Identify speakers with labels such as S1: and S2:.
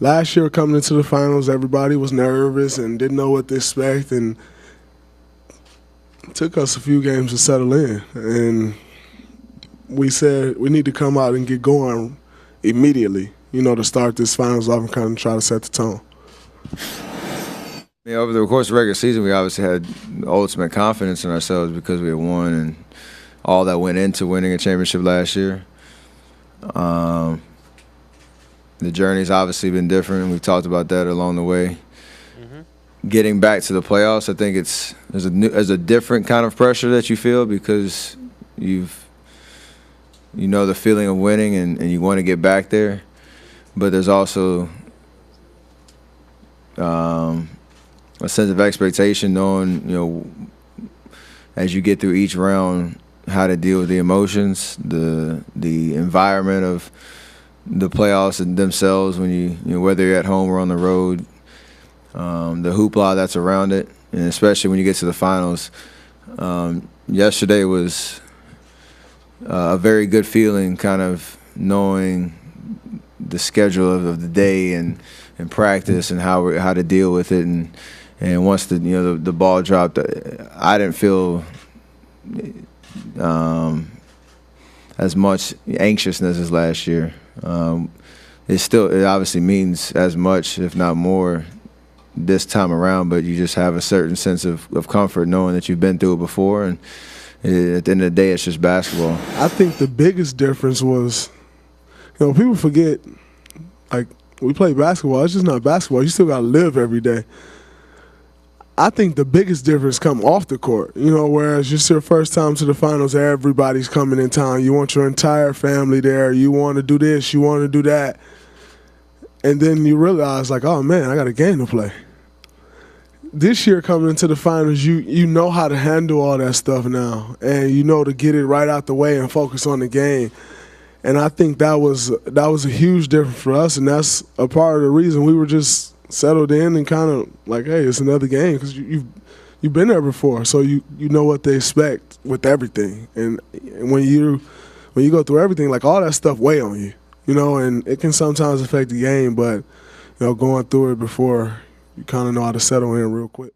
S1: last year coming into the finals, everybody was nervous and didn't know what to expect, and it took us a few games to settle in. And we said we need to come out and get going immediately, to start this finals off and kind of try to set the tone.
S2: Yeah, over the course of the regular season, we obviously had ultimate confidence in ourselves because we had won and all that went into winning a championship last year. The journey's obviously been different. We've talked about that along the way. Getting back to the playoffs, I think there's a different kind of pressure that you feel because you know the feeling of winning and you want to get back there. But there's also a sense of expectation, knowing, as you get through each round, how to deal with the emotions, the environment of the playoffs and themselves when whether you're at home or on the road, the hoopla that's around it, and especially when you get to the finals. Yesterday was a very good feeling, kind of knowing the schedule of the day and practice and how to deal with it, and once the ball dropped, I didn't feel as much anxiousness as last year. It obviously means as much, if not more, this time around, but you just have a certain sense of comfort knowing that you've been through it before, and at the end of the day, it's just basketball.
S1: I think the biggest difference was, people forget, like, we play basketball. It's just not basketball. You still got to live every day. I think the biggest difference come off the court, whereas it's your first time to the finals, everybody's coming in town. You want your entire family there. You want to do this. You want to do that. And then you realize, like, oh, man, I got a game to play. This year coming into the finals, you know how to handle all that stuff now, and you know to get it right out the way and focus on the game. And I think that was a huge difference for us, and that's a part of the reason we were just settled in and kind of like, hey, it's another game because you've been there before, so you know what to expect with everything. And when you go through everything, like all that stuff weigh on you, and it can sometimes affect the game, but going through it before, you kind of know how to settle in real quick.